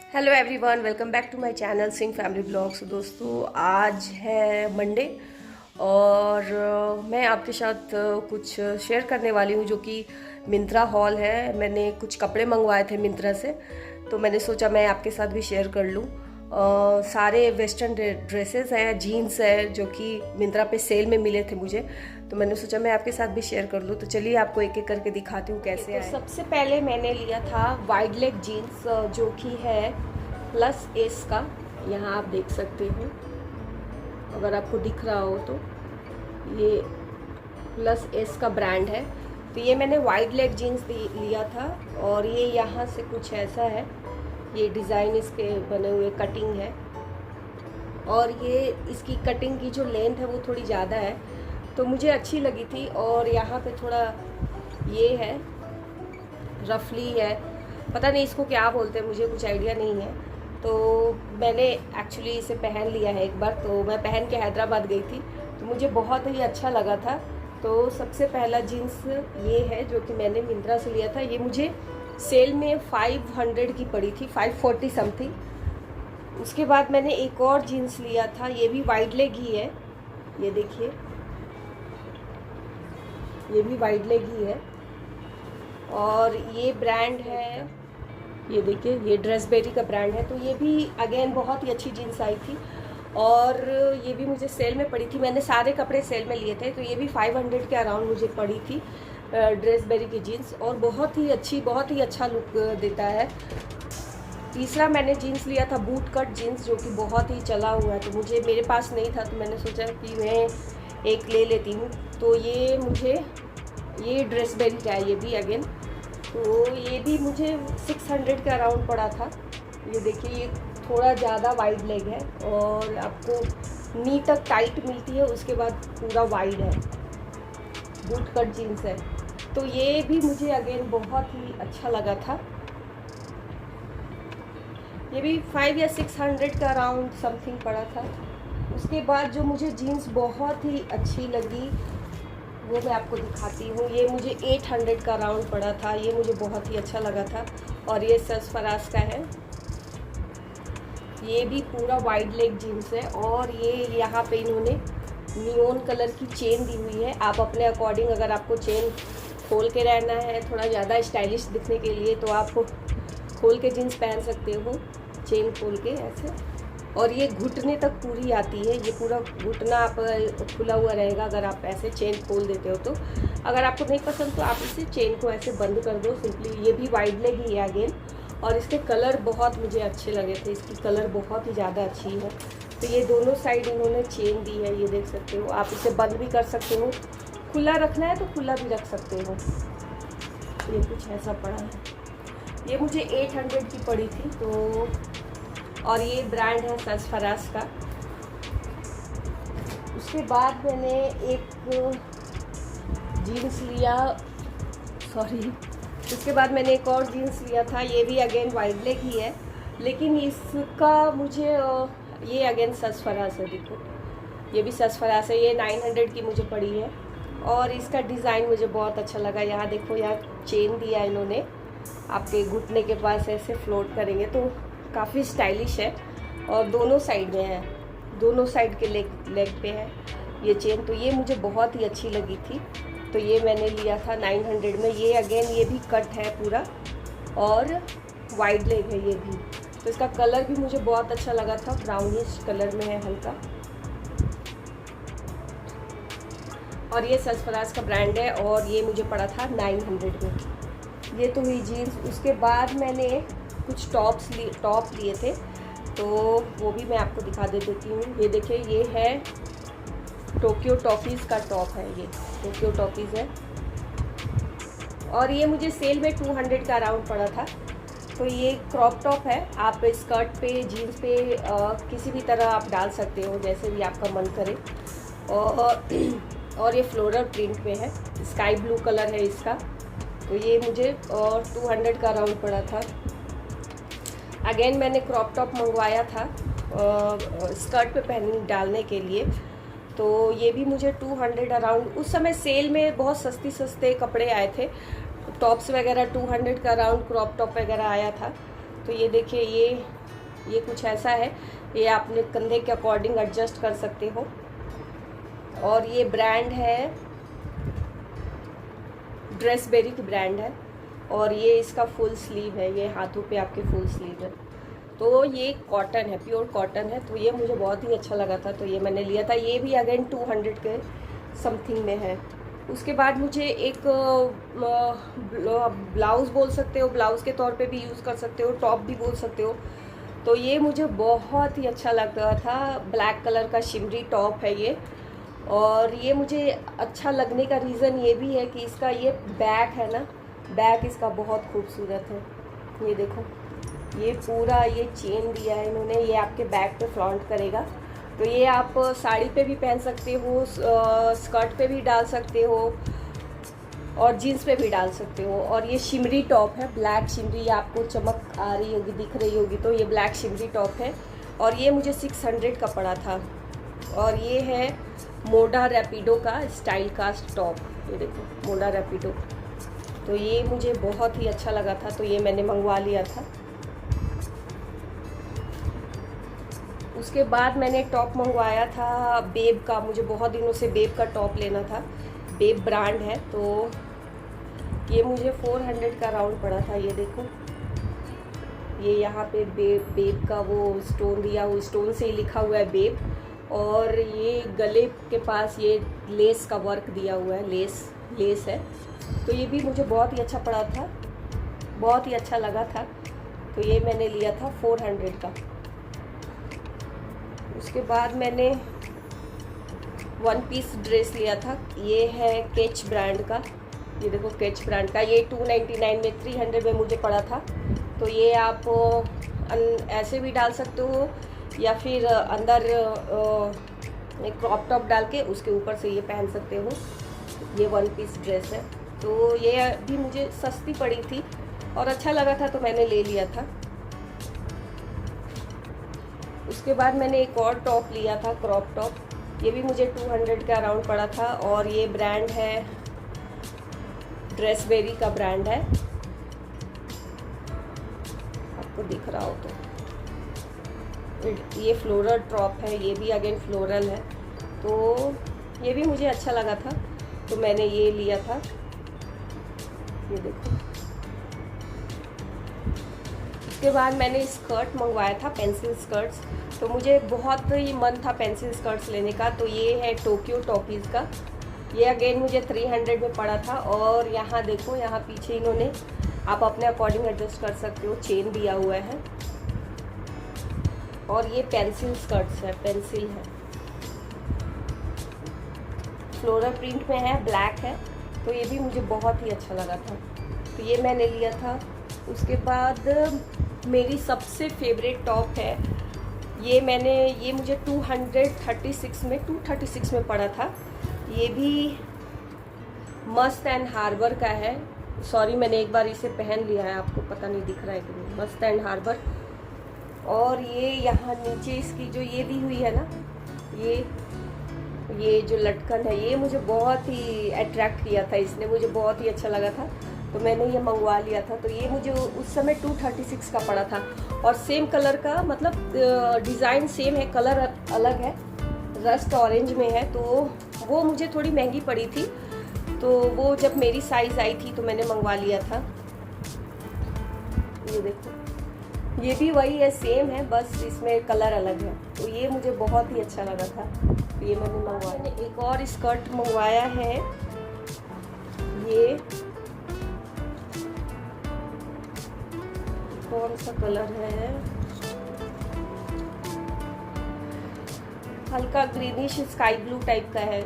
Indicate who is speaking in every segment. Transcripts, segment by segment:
Speaker 1: Hello everyone, welcome back to my channel Singh family blogs. दोस्तों, आज है मंडे और मैं आपके साथ कुछ शेयर करने वाली हूँ जो कि मिंत्रा हॉल है। मैंने कुछ कपड़े मंगवाए थे मिंत्रा से, तो मैंने सोचा मैं आपके साथ भी शेयर कर लूँ। सारे वेस्टर्न ड्रेसेस हैं, जीन्स है जो कि मिंत्रा पे सेल में मिले थे मुझे, तो मैंने सोचा मैं आपके साथ भी शेयर कर लूँ। तो चलिए आपको एक एक करके दिखाती हूँ कैसे आए। सबसे पहले मैंने लिया था वाइड लेग जीन्स जो कि है प्लस एस का। यहाँ आप देख सकते हो, अगर आपको दिख रहा हो तो ये प्लस एस का ब्रांड है। तो ये मैंने वाइड लेग जीन्स लिया था और ये यहाँ से कुछ ऐसा है, ये डिज़ाइन इसके बने हुए कटिंग है और ये इसकी कटिंग की जो लेंथ है वो थोड़ी ज़्यादा है, तो मुझे अच्छी लगी थी। और यहाँ पे थोड़ा ये है, रफली है, पता नहीं इसको क्या बोलते हैं, मुझे कुछ आइडिया नहीं है। तो मैंने एक्चुअली इसे पहन लिया है एक बार, तो मैं पहन के हैदराबाद गई थी तो मुझे बहुत ही अच्छा लगा था। तो सबसे पहला जीन्स ये है जो कि मैंने मिंत्रा से लिया था। ये मुझे सेल में 500 की पड़ी थी, 540 समथिंग। उसके बाद मैंने एक और जीन्स लिया था, ये भी वाइड लेग ही है, ये देखिए, ये भी वाइड लेग ही है और ये ब्रांड है, ये देखिए, ये ड्रेसबेरी का ब्रांड है। तो ये भी अगेन बहुत ही अच्छी जीन्स आई थी और ये भी मुझे सेल में पड़ी थी। मैंने सारे कपड़े सेल में लिए थे, तो ये भी 500 के अराउंड मुझे पड़ी थी ड्रेसबेरी की जीन्स, और बहुत ही अच्छी, बहुत ही अच्छा लुक देता है। तीसरा मैंने जीन्स लिया था बूट कट जीन्स जो कि बहुत ही चला हुआ है, तो मुझे, मेरे पास नहीं था तो मैंने सोचा कि मैं एक ले लेती हूँ। तो ये मुझे, ये ड्रेसबेरी का है, ये भी अगेन, तो ये भी मुझे 600 के अराउंड पड़ा था। ये देखिए, ये थोड़ा ज़्यादा वाइड लेग है और आपको नी तक टाइट मिलती है, उसके बाद पूरा वाइड है, बूट कट जीन्स है। तो ये भी मुझे अगेन बहुत ही अच्छा लगा था। ये भी 500 या 600 का अराउंड समथिंग पड़ा था। उसके बाद जो मुझे जीन्स बहुत ही अच्छी लगी वो मैं आपको दिखाती हूँ। ये मुझे 800 का अराउंड पड़ा था, ये मुझे बहुत ही अच्छा लगा था और ये सरफराज का है। ये भी पूरा वाइड लेग जीन्स है और ये यहाँ पे इन्होंने नियॉन कलर की चेन दी हुई है। आप अपने अकॉर्डिंग, अगर आपको चेन खोल के रहना है थोड़ा ज़्यादा स्टाइलिश दिखने के लिए, तो आप खोल के जीन्स पहन सकते हो, चेन खोल के ऐसे। और ये घुटने तक पूरी आती है, ये पूरा घुटना आप खुला हुआ रहेगा अगर आप ऐसे चेन खोल देते हो तो। अगर आपको नहीं पसंद तो आप इसे चेन को ऐसे बंद कर दो सिंपली। ये भी वाइड लेग ही है अगेन, और इसके कलर बहुत मुझे अच्छे लगे थे, इसकी कलर बहुत ही ज़्यादा अच्छी है। तो ये दोनों साइड इन्होंने चेन दी है, ये देख सकते हो। आप इसे बंद भी कर सकते हो, खुला रखना है तो खुला भी रख सकते हो। ये कुछ ऐसा पड़ा है, ये मुझे 800 की पड़ी थी। तो और ये ब्रांड है सरफराज का। उसके बाद मैंने एक जीन्स लिया, उसके बाद मैंने एक और जीन्स लिया था, ये भी अगेन वाइड लेग ही है, लेकिन इसका मुझे, ये अगेन सरफराज है, देखो ये भी सरफराज है। ये 900 की मुझे पड़ी है और इसका डिज़ाइन मुझे बहुत अच्छा लगा। यहाँ देखो, यहाँ चेन दिया इन्होंने, आपके घुटने के पास ऐसे फ्लोट करेंगे तो काफ़ी स्टाइलिश है और दोनों साइड में है, दोनों साइड के लेग पे है ये चेन। तो ये मुझे बहुत ही अच्छी लगी थी, तो ये मैंने लिया था 900 में। ये अगेन, ये भी कट है पूरा और वाइड लेग है ये भी। तो इसका कलर भी मुझे बहुत अच्छा लगा था, ब्राउनिश कलर में है हल्का, और ये सरफराज का ब्रांड है और ये मुझे पड़ा था 900 में। ये तो हुई जीन्स। उसके बाद मैंने कुछ टॉप लिए थे, तो वो भी मैं आपको दिखा देती हूँ। ये देखिए, ये है टोक्यो टॉफीज़ का टॉप है, ये टोक्यो टॉफीज़ है और ये मुझे सेल में 200 का अराउंड पड़ा था। तो ये क्रॉप टॉप है, आप स्कर्ट पे, जीन्स पे किसी भी तरह आप डाल सकते हो, जैसे भी आपका मन करे। और ये फ्लोरल प्रिंट में है, स्काई ब्लू कलर है इसका। तो ये मुझे 200 का अराउंड पड़ा था। अगेन मैंने क्रॉप टॉप मंगवाया था स्कर्ट पे पहन डालने के लिए, तो ये भी मुझे 200 अराउंड, उस समय सेल में बहुत सस्ते कपड़े आए थे, टॉप्स वगैरह 200 का अराउंड क्रॉप टॉप वगैरह आया था। तो ये देखिए, ये ये कुछ ऐसा है, ये आपने कंधे के अकॉर्डिंग एडजस्ट कर सकते हो। और ये ब्रांड है, ड्रेसबेरी की ब्रांड है, और ये इसका फुल स्लीव है, ये हाथों पे आपके फुल स्लीव है। तो ये कॉटन है, प्योर कॉटन है, तो ये मुझे बहुत ही अच्छा लगा था, तो ये मैंने लिया था। ये भी अगेन 200 के समथिंग में है। उसके बाद मुझे एक ब्लाउज़ बोल सकते हो, ब्लाउज़ के तौर पे भी यूज़ कर सकते हो, टॉप भी बोल सकते हो। तो ये मुझे बहुत ही अच्छा लग रहा था, ब्लैक कलर का शिमरी टॉप है ये। और ये मुझे अच्छा लगने का रीज़न ये भी है कि इसका ये बैक है ना, बैक इसका बहुत खूबसूरत है। ये देखो, ये पूरा ये चेन दिया है इन्होंने, ये आपके बैक पे फ्लॉन्ट करेगा। तो ये आप साड़ी पे भी पहन सकते हो, स्कर्ट पे भी डाल सकते हो, और जीन्स पे भी डाल सकते हो। और ये शिमरी टॉप है, ब्लैक शिमरी, आपको चमक आ रही होगी, दिख रही होगी, तो ये ब्लैक शिमरी टॉप है। और ये मुझे 600 का पड़ा था। और ये है मोडा रैपिडो का स्टाइल कास्ट टॉप, ये देखो मोडा रैपिडो। तो ये मुझे बहुत ही अच्छा लगा था, तो ये मैंने मंगवा लिया था। उसके बाद मैंने टॉप मंगवाया था बेब का, मुझे बहुत दिनों से बेब का टॉप लेना था, बेब ब्रांड है। तो ये मुझे 400 का राउंड पड़ा था। ये देखो, ये यहाँ पे बेब का वो स्टोन दिया, वो स्टोन से ही लिखा हुआ है बेब। और ये गले के पास ये लेस का वर्क दिया हुआ है, लेस है। तो ये भी मुझे बहुत ही अच्छा पड़ा था, बहुत ही अच्छा लगा था। तो ये मैंने लिया था 400 का। उसके बाद मैंने वन पीस ड्रेस लिया था, ये है केच ब्रांड का। ये देखो केच ब्रांड का, ये 299 में 300 में मुझे पड़ा था। तो ये आप ऐसे भी डाल सकते हो, या फिर अंदर एक क्रॉप टॉप डाल के उसके ऊपर से ये पहन सकते हो। ये वन पीस ड्रेस है, तो ये भी मुझे सस्ती पड़ी थी और अच्छा लगा था, तो मैंने ले लिया था। उसके बाद मैंने एक और टॉप लिया था, क्रॉप टॉप, ये भी मुझे 200 का अराउंड पड़ा था। और ये ब्रांड है, ड्रेसबेरी का ब्रांड है, आपको दिख रहा हो तो। ये फ्लोरल टॉप है, ये भी अगेन फ्लोरल है, तो ये भी मुझे अच्छा लगा था, तो मैंने ये लिया था। ये देखो। उसके बाद मैंने स्कर्ट मंगवाया था, पेंसिल स्कर्ट्स। तो मुझे बहुत ही मन था पेंसिल स्कर्ट्स लेने का। तो ये है टोक्यो टॉकीज़ का, ये अगेन मुझे 300 में पड़ा था। और यहाँ देखो, यहाँ पीछे इन्होंने आप अपने अकॉर्डिंग एडजस्ट कर सकते हो, चेन दिया हुआ है। और ये पेंसिल स्कर्ट्स है, पेंसिल है, फ्लोरल प्रिंट में है, ब्लैक है। तो ये भी मुझे बहुत ही अच्छा लगा था, तो ये मैंने लिया था। उसके बाद मेरी सबसे फेवरेट टॉप है, ये मुझे 236 में पड़ा था। ये भी मस्त एंड हार्बर का है। सॉरी, मैंने एक बार इसे पहन लिया है, आपको पता नहीं दिख रहा है कि नहीं। मस्त एंड हार्बर। और ये यहाँ नीचे इसकी जो ये दी हुई है ना, ये जो लटकन है, ये मुझे बहुत ही अट्रैक्ट किया था, इसने मुझे बहुत ही अच्छा लगा था, तो मैंने ये मंगवा लिया था। तो ये मुझे उस समय 236 का पड़ा था। और सेम कलर का, मतलब डिज़ाइन सेम है, कलर अलग है, रस्ट ऑरेंज में है, तो वो मुझे थोड़ी महंगी पड़ी थी। तो वो जब मेरी साइज़ आई थी तो मैंने मंगवा लिया था। ये देखो, ये भी वही है, सेम है, बस इसमें कलर अलग है। तो ये मुझे बहुत ही अच्छा लगा था, तो ये मैंने मंगवाया। मैंने एक और स्कर्ट मंगवाया है, ये कौन सा कलर है, हल्का ग्रीनिश स्काई ब्लू टाइप का है।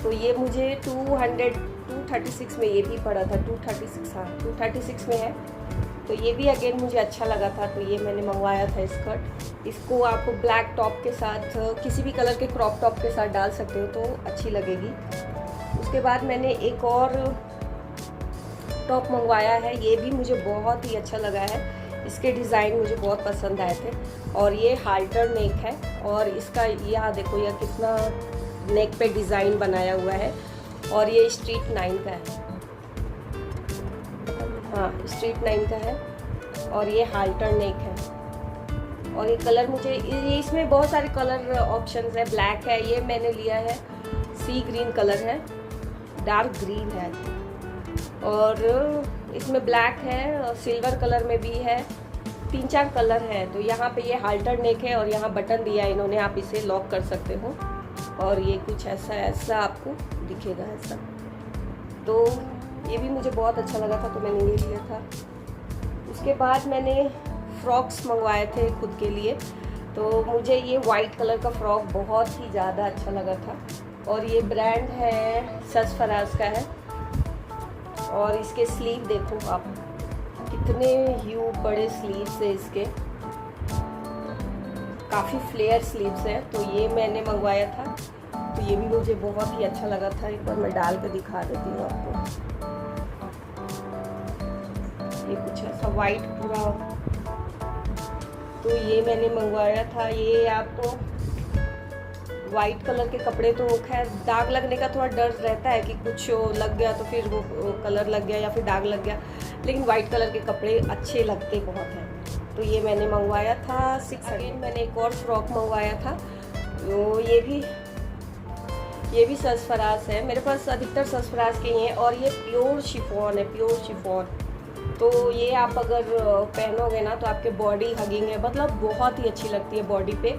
Speaker 1: तो ये मुझे 236 में ये भी पड़ा था, 236, हाँ 236 में है। तो ये भी अगेन मुझे अच्छा लगा था, तो ये मैंने मंगवाया था स्कर्ट। इसको आप ब्लैक टॉप के साथ, किसी भी कलर के क्रॉप टॉप के साथ डाल सकते हो, तो अच्छी लगेगी। उसके बाद मैंने एक और टॉप मंगवाया है, ये भी मुझे बहुत ही अच्छा लगा है, इसके डिज़ाइन मुझे बहुत पसंद आए थे। और ये हाल्टर नेक है, और इसका यहाँ देखो, यह कितना नेक पे डिज़ाइन बनाया हुआ है। और ये स्ट्रीट 9 का है, हाँ स्ट्रीट 9 का है। और ये हाल्टर नेक है, और ये कलर मुझे ये इसमें बहुत सारे कलर ऑप्शंस है। ब्लैक है, ये मैंने लिया है, सी ग्रीन कलर है, डार्क ग्रीन है, और इसमें ब्लैक है और सिल्वर कलर में भी है, 3-4 कलर है। तो यहाँ पे ये हाल्टर नेक है और यहाँ बटन दिया है इन्होंने, आप इसे लॉक कर सकते हो। और ये कुछ ऐसा आपको दिखेगा ऐसा। तो ये भी मुझे बहुत अच्छा लगा था, तो मैंने ये लिया था। उसके बाद मैंने फ्रॉक्स मंगवाए थे खुद के लिए। तो मुझे ये वाइट कलर का फ्रॉक बहुत ही ज़्यादा अच्छा लगा था, और ये ब्रांड है सरफराज का है। और इसके स्लीव देखो आप, कितने ह्यूज बड़े स्लीव्स है इसके, काफ़ी फ्लेयर स्लीव्स है। तो ये मैंने मंगवाया था, तो ये भी मुझे बहुत ही अच्छा लगा था। एक बार मैं डाल के दिखा देती हूँ आपको। ये कुछ ऐसा वाइट पूरा, तो ये मैंने मंगवाया था। ये आपको वाइट कलर के कपड़े तो खैर दाग लगने का थोड़ा डर रहता है कि कुछ लग गया तो फिर वो कलर लग गया या फिर दाग लग गया, लेकिन वाइट कलर के कपड़े अच्छे लगते बहुत हैं। तो ये मैंने मंगवाया था 600। मैंने एक और फ्रॉक मंगवाया था, तो ये भी सरफराज है। मेरे पास अधिकतर सरफराज के ही हैं, और ये प्योर शिफॉन है, प्योर शिफॉन। तो ये आप अगर पहनोगे ना तो आपके बॉडी हगिंग है, मतलब बहुत ही अच्छी लगती है बॉडी पे,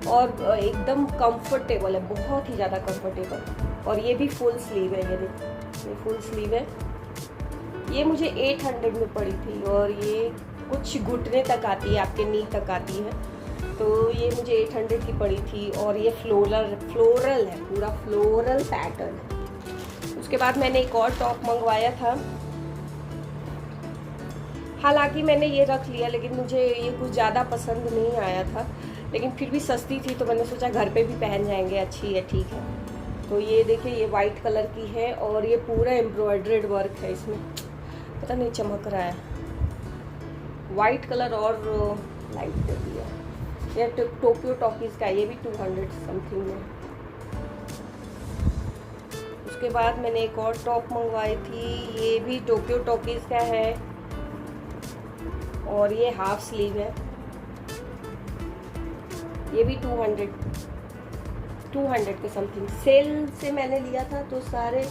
Speaker 1: और एकदम कंफर्टेबल है, बहुत ही ज़्यादा कंफर्टेबल। और ये भी फुल स्लीव है, ये देखो ये फुल स्लीव है। ये मुझे 800 में पड़ी थी, और ये कुछ घुटने तक आती है, आपके नी तक आती है। तो ये मुझे 800 की पड़ी थी, और ये फ्लोरल है, पूरा फ्लोरल पैटर्न है। उसके बाद मैंने एक और टॉप मंगवाया था, हालांकि मैंने ये रख लिया, लेकिन मुझे ये कुछ ज़्यादा पसंद नहीं आया था, लेकिन फिर भी सस्ती थी तो मैंने सोचा घर पे भी पहन जाएंगे, अच्छी है, ठीक है। तो ये देखिए, ये वाइट कलर की है, और ये पूरा एम्ब्रॉयडर्ड वर्क है इसमें, पता नहीं चमक रहा है, वाइट कलर और लाइट कर दिया। ये टोक्यो टॉकीज़ का, ये भी 200 समथिंग में। उसके बाद मैंने एक और टॉप मंगवाई थी, ये भी टोक्यो टॉकीज़ का है, और ये हाफ स्लीव है। ये भी 200 के समथिंग। सेल से मैंने लिया था, तो सारे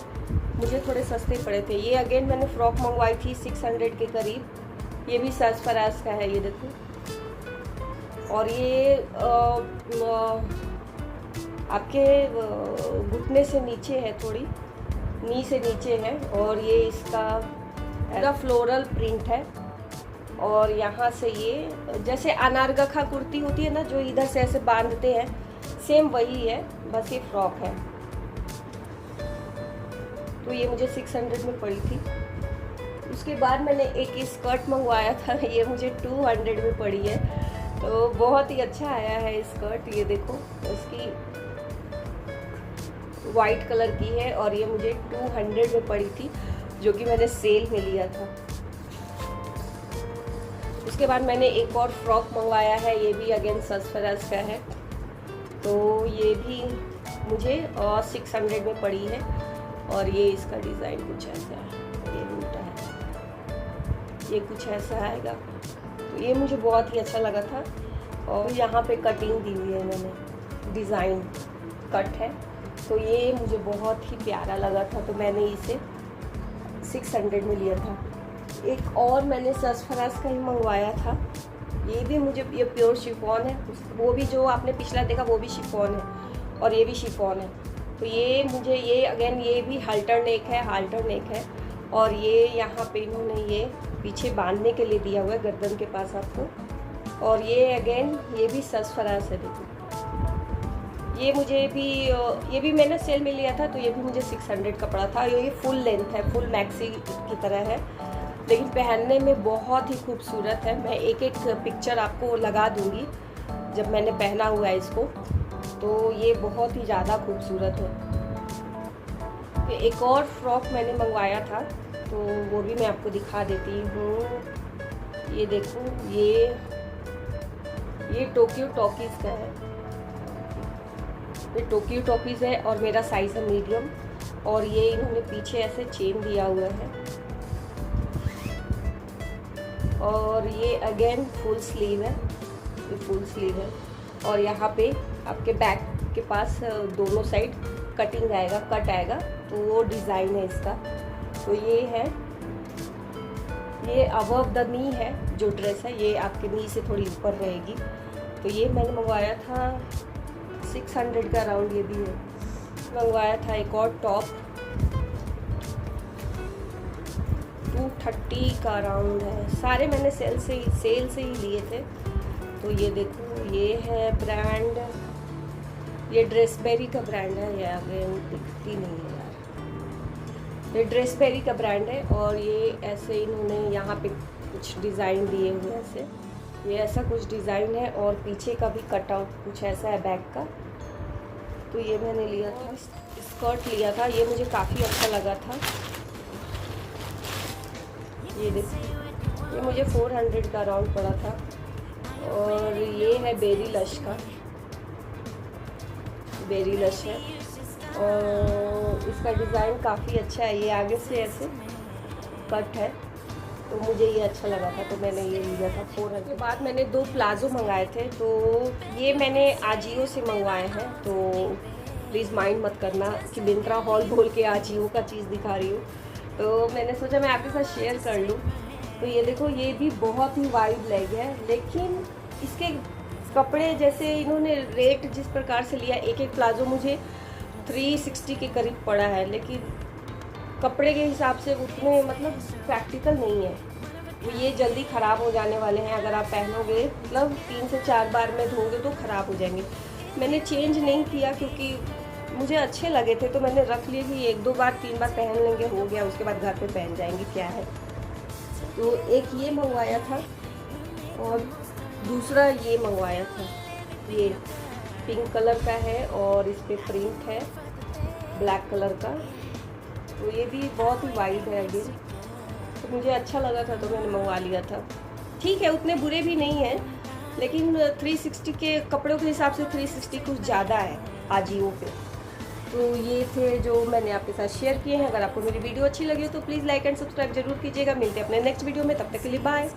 Speaker 1: मुझे थोड़े सस्ते पड़े थे। ये अगेन मैंने फ्रॉक मंगवाई थी 600 के करीब। ये भी सरफराज का है, ये देखो। और ये आपके घुटने से नीचे है, थोड़ी नी से नीचे है, और ये इसका फ्लोरल प्रिंट है। और यहाँ से ये जैसे अनारकली कुर्ती होती है ना, जो इधर से ऐसे बांधते हैं, सेम वही है, बस ये फ्रॉक है। तो ये मुझे 600 में पड़ी थी। उसके बाद मैंने एक स्कर्ट मंगवाया था, ये मुझे 200 में पड़ी है। तो बहुत ही अच्छा आया है स्कर्ट, ये देखो, इसकी वाइट कलर की है, और ये मुझे 200 में पड़ी थी, जो कि मैंने सेल में लिया था। उसके बाद मैंने एक और फ्रॉक मंगवाया है, ये भी अगेन सरफराज का है। तो ये भी मुझे 600 में पड़ी है, और ये इसका डिज़ाइन कुछ ऐसा है, ये उल्टा है, ये कुछ ऐसा आएगा। तो ये मुझे बहुत ही अच्छा लगा था, और यहाँ पे कटिंग दी हुई है मैंने, डिज़ाइन कट है। तो ये मुझे बहुत ही प्यारा लगा था, तो मैंने इसे 600 में लिया था। एक और मैंने सरफराज का ही मंगवाया था, ये भी मुझे, ये प्योर शिफॉन है, वो भी जो आपने पिछला देखा वो भी शिफॉन है, और ये भी शिफॉन है। तो ये मुझे, ये अगेन ये भी हाल्टर नेक है, और ये यहाँ पे इन्होंने ये पीछे बांधने के लिए दिया हुआ है, गर्दन के पास आपको। और ये अगेन ये भी सरफराज है, देखो। ये भी मैंने सेल में लिया था, तो ये भी मुझे 600 का पड़ा था। ये फुल लेंथ है, फुल मैक्सी की तरह है, लेकिन पहनने में बहुत ही खूबसूरत है। मैं एक एक पिक्चर आपको लगा दूंगी जब मैंने पहना हुआ है इसको, तो ये बहुत ही ज़्यादा खूबसूरत है। एक और फ्रॉक मैंने मंगवाया था, तो वो भी मैं आपको दिखा देती हूँ। ये देखो, ये टोक्यो टॉकीज़ का है, ये टोक्यो टॉकीज़ है, और मेरा साइज़ है मीडियम। और ये इन्होंने पीछे ऐसे चेन दिया हुआ है, और ये अगेन फुल स्लीव है। ये फुल स्लीव है। और यहाँ पे आपके बैक के पास दोनों साइड कटिंग आएगा, कट आएगा, तो वो डिज़ाइन है इसका। तो ये है, ये अबव द नी है जो ड्रेस है, ये आपके नी से थोड़ी ऊपर रहेगी। तो ये मैंने मंगवाया था 600 का अराउंड, ये भी है। मंगवाया था एक और टॉप 230 का अराउंड है। सारे मैंने सेल से ही लिए थे। तो ये देखो, ये है ब्रांड, ये ड्रेसबेरी का ब्रांड है। ये आगे दिखती नहीं है यार, ये ड्रेसबेरी का ब्रांड है। और ये ऐसे इन्होंने यहाँ पे कुछ डिज़ाइन दिए हुए हैं ऐसे, ये ऐसा कुछ डिज़ाइन है। और पीछे का भी कटआउट कुछ ऐसा है बैक का। तो ये मैंने लिया था, स्कर्ट लिया था, ये मुझे काफ़ी अच्छा लगा था। ये देखिए, ये मुझे 400 का अराउंड पड़ा था। और ये है बेरी लश का, बेरी लश है। और इसका डिज़ाइन काफ़ी अच्छा है, ये आगे से ऐसे कट है, तो मुझे ये अच्छा लगा था, तो मैंने ये लिया था 400। के बाद मैंने 2 प्लाज़ो मंगाए थे, तो ये मैंने आजियो से मंगवाए हैं। तो प्लीज़ माइंड मत करना कि मिंत्रा हॉल बोल के आजियो का चीज़ दिखा रही हूँ। तो मैंने सोचा मैं आपके साथ शेयर कर लूँ। तो ये देखो, ये भी बहुत ही वाइड लेग है, लेकिन इसके कपड़े जैसे इन्होंने रेट जिस प्रकार से लिया, एक प्लाज़ो मुझे 360 के करीब पड़ा है, लेकिन कपड़े के हिसाब से उतने मतलब प्रैक्टिकल नहीं है। वो ये जल्दी ख़राब हो जाने वाले हैं, अगर आप पहनोगे मतलब 3 से 4 बार में धोगे तो ख़राब हो जाएंगे। मैंने चेंज नहीं किया क्योंकि मुझे अच्छे लगे थे, तो मैंने रख लिए कि 1-2 बार 3 बार पहन लेंगे, हो गया, उसके बाद घर पे पहन जाएंगे, क्या है। तो एक ये मंगवाया था और दूसरा ये मंगवाया था, ये पिंक कलर का है और इस पर प्रिंट है ब्लैक कलर का। तो ये भी बहुत ही वाइड है अगेन, तो मुझे अच्छा लगा था तो मैंने मंगवा लिया था। ठीक है, उतने बुरे भी नहीं हैं, लेकिन 360 के कपड़ों के हिसाब से 360 कुछ ज़्यादा है आजियो पे। तो ये थे जो मैंने आपके साथ शेयर किए हैं। अगर आपको मेरी वीडियो अच्छी लगी हो तो प्लीज़ लाइक एंड सब्सक्राइब जरूर कीजिएगा। मिलते हैं अपने नेक्स्ट वीडियो में, तब तक के लिए बाय।